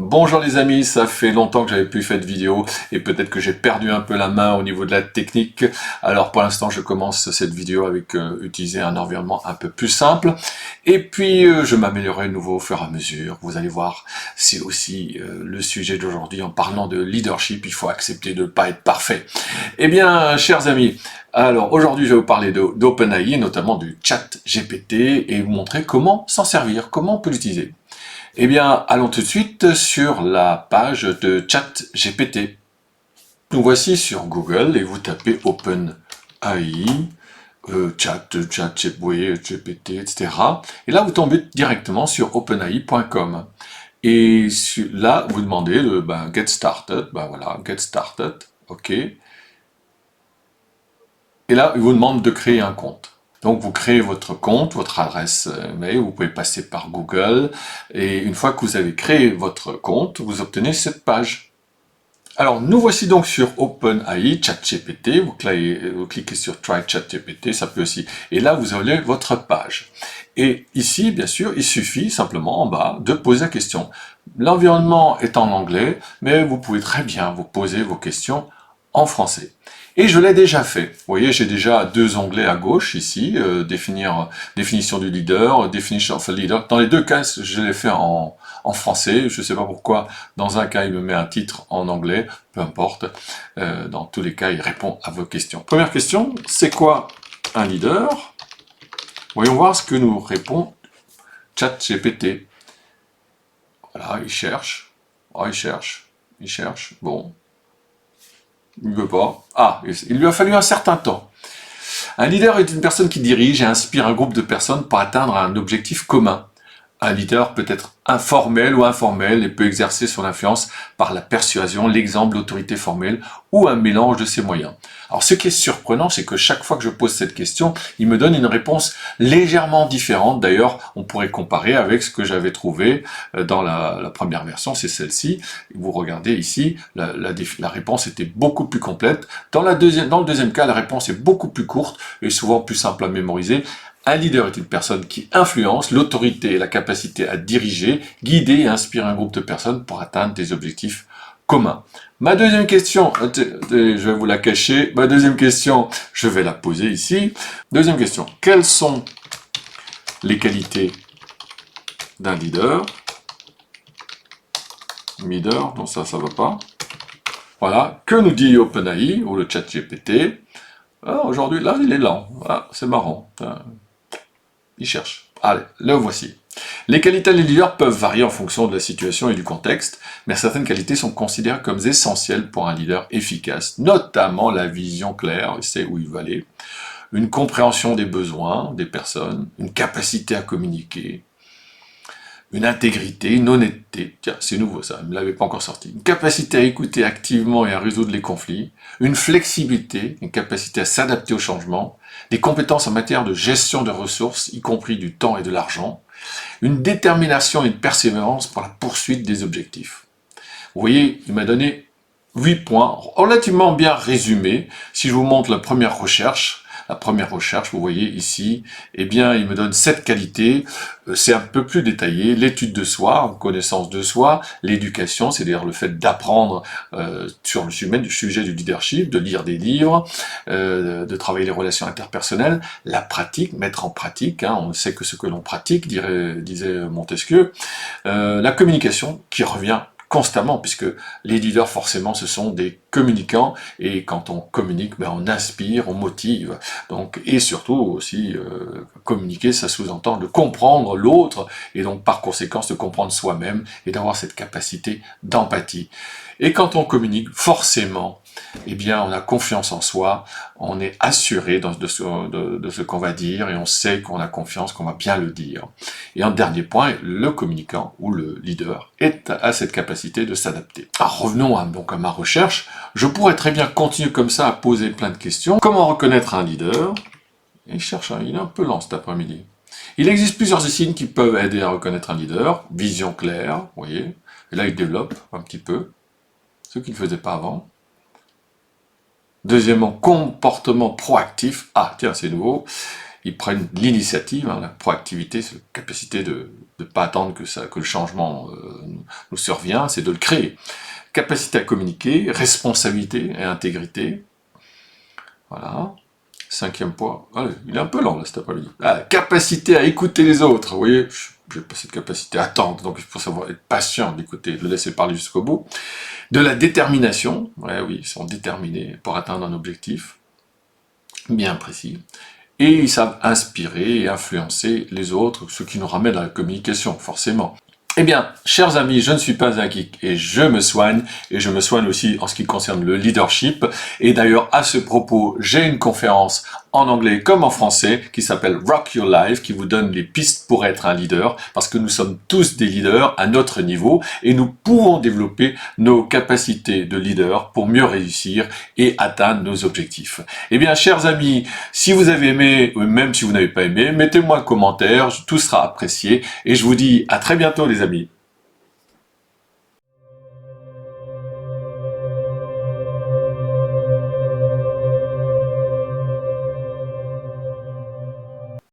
Bonjour les amis, ça fait longtemps que j'avais plus fait de vidéo et peut-être que j'ai perdu un peu la main au niveau de la technique. Alors pour l'instant je commence cette vidéo avec utiliser un environnement un peu plus simple et puis je m'améliorerai de nouveau au fur et à mesure. Vous allez voir, c'est aussi le sujet d'aujourd'hui. En parlant de leadership, il faut accepter de ne pas être parfait. Eh bien chers amis, alors aujourd'hui je vais vous parler d'OpenAI, notamment du chat GPT et vous montrer comment s'en servir, comment on peut l'utiliser. Eh bien, allons tout de suite sur la page de ChatGPT. Nous voici sur Google et vous tapez OpenAI, GPT, etc. Et là, vous tombez directement sur openai.com. Et là, vous demandez de Get Started. Voilà, Get Started. OK. Et là, il vous demande de créer un compte. Donc vous créez votre compte, votre adresse mail, vous pouvez passer par Google, et une fois que vous avez créé votre compte, vous obtenez cette page. Alors nous voici donc sur OpenAI, ChatGPT, vous cliquez sur Try ChatGPT, ça peut aussi, et là vous avez votre page. Et ici, bien sûr, il suffit simplement en bas de poser la question. L'environnement est en anglais, mais vous pouvez très bien vous poser vos questions en français. Et je l'ai déjà fait. Vous voyez, j'ai déjà deux onglets à gauche ici, définition du leader, definition of a leader. Dans les deux cas, je l'ai fait en français. Je ne sais pas pourquoi, dans un cas, il me met un titre en anglais, peu importe. Dans tous les cas, il répond à vos questions. Première question, c'est quoi un leader? Voyons voir ce que nous répond ChatGPT. Voilà, il cherche. Oh, il cherche. Bon. Il ne veut pas. Ah, il lui a fallu un certain temps. Un leader est une personne qui dirige et inspire un groupe de personnes pour atteindre un objectif commun. Un leader peut être informel ou informel et peut exercer son influence par la persuasion, l'exemple, l'autorité formelle ou un mélange de ces moyens. Alors ce qui est surprenant, c'est que chaque fois que je pose cette question, il me donne une réponse légèrement différente. D'ailleurs, on pourrait comparer avec ce que j'avais trouvé dans la première version, c'est celle-ci. Vous regardez ici, la réponse était beaucoup plus complète. Dans le deuxième cas, la réponse est beaucoup plus courte et souvent plus simple à mémoriser. Un leader est une personne qui influence, l'autorité et la capacité à diriger, guider et inspirer un groupe de personnes pour atteindre des objectifs communs. Ma deuxième question, je vais vous la cacher, ma deuxième question, je vais la poser ici. Deuxième question, quelles sont les qualités d'un leader? Leader, non ça va pas. Voilà, que nous dit OpenAI ou le chat GPT? Aujourd'hui, là, il est lent, ah, c'est marrant. Il cherche. Allez, le voici. Les qualités des leaders peuvent varier en fonction de la situation et du contexte, mais certaines qualités sont considérées comme essentielles pour un leader efficace, notamment la vision claire, il sait où il va aller, une compréhension des besoins des personnes, une capacité à communiquer, une intégrité, une honnêteté, tiens, c'est nouveau ça, ne me l'avait pas encore sorti, une capacité à écouter activement et à résoudre les conflits, une flexibilité, une capacité à s'adapter aux changements, des compétences en matière de gestion de ressources, y compris du temps et de l'argent, une détermination et une persévérance pour la poursuite des objectifs. Vous voyez, il m'a donné 8 points, relativement bien résumés. Si je vous montre la première recherche, vous voyez ici, eh bien, il me donne 7 qualités. C'est un peu plus détaillé. L'étude de soi, connaissance de soi, l'éducation, c'est-à-dire le fait d'apprendre sur le sujet du leadership, de lire des livres, de travailler les relations interpersonnelles, la pratique, mettre en pratique, hein, on sait que ce que l'on pratique, disait Montesquieu, la communication qui revient constamment, puisque les leaders, forcément, ce sont des communicants, et quand on communique, on inspire, on motive, donc, et surtout aussi, communiquer, ça sous-entend de comprendre l'autre, et donc par conséquent, de comprendre soi-même, et d'avoir cette capacité d'empathie. Et quand on communique, forcément, eh bien, on a confiance en soi, on est assuré de ce qu'on va dire, et on sait qu'on a confiance, qu'on va bien le dire. Et en dernier point, le communicant, ou le leader, a cette capacité de s'adapter. Alors revenons donc à ma recherche. Je pourrais très bien continuer comme ça à poser plein de questions. Comment reconnaître un leader? Il cherche, il est un peu lent cet après-midi. Il existe plusieurs signes qui peuvent aider à reconnaître un leader. Vision claire, vous voyez. Et là, il développe un petit peu, ce qu'il ne faisait pas avant. Deuxièmement, comportement proactif. Ah, tiens, c'est nouveau. ils prennent l'initiative, hein, la proactivité, c'est la capacité de ne pas attendre que le changement nous survient, c'est de le créer. Capacité à communiquer, responsabilité et intégrité. Voilà. 5e point. Allez, il est un peu lent là cet après-midi. Ah, capacité à écouter les autres. Vous voyez, j'ai pas cette capacité à attendre, donc il faut savoir être patient d'écouter, de le laisser parler jusqu'au bout. De la détermination. Ouais, oui, ils sont déterminés pour atteindre un objectif bien précis. Et ils savent inspirer et influencer les autres, ce qui nous ramène à la communication, forcément. Eh bien, chers amis, je ne suis pas un geek et je me soigne aussi en ce qui concerne le leadership. Et d'ailleurs, à ce propos, j'ai une conférence en anglais comme en français qui s'appelle Rock Your Life, qui vous donne les pistes pour être un leader, parce que nous sommes tous des leaders à notre niveau et nous pouvons développer nos capacités de leader pour mieux réussir et atteindre nos objectifs. Eh bien, chers amis, si vous avez aimé, ou même si vous n'avez pas aimé, mettez-moi un commentaire, tout sera apprécié et je vous dis à très bientôt les amis.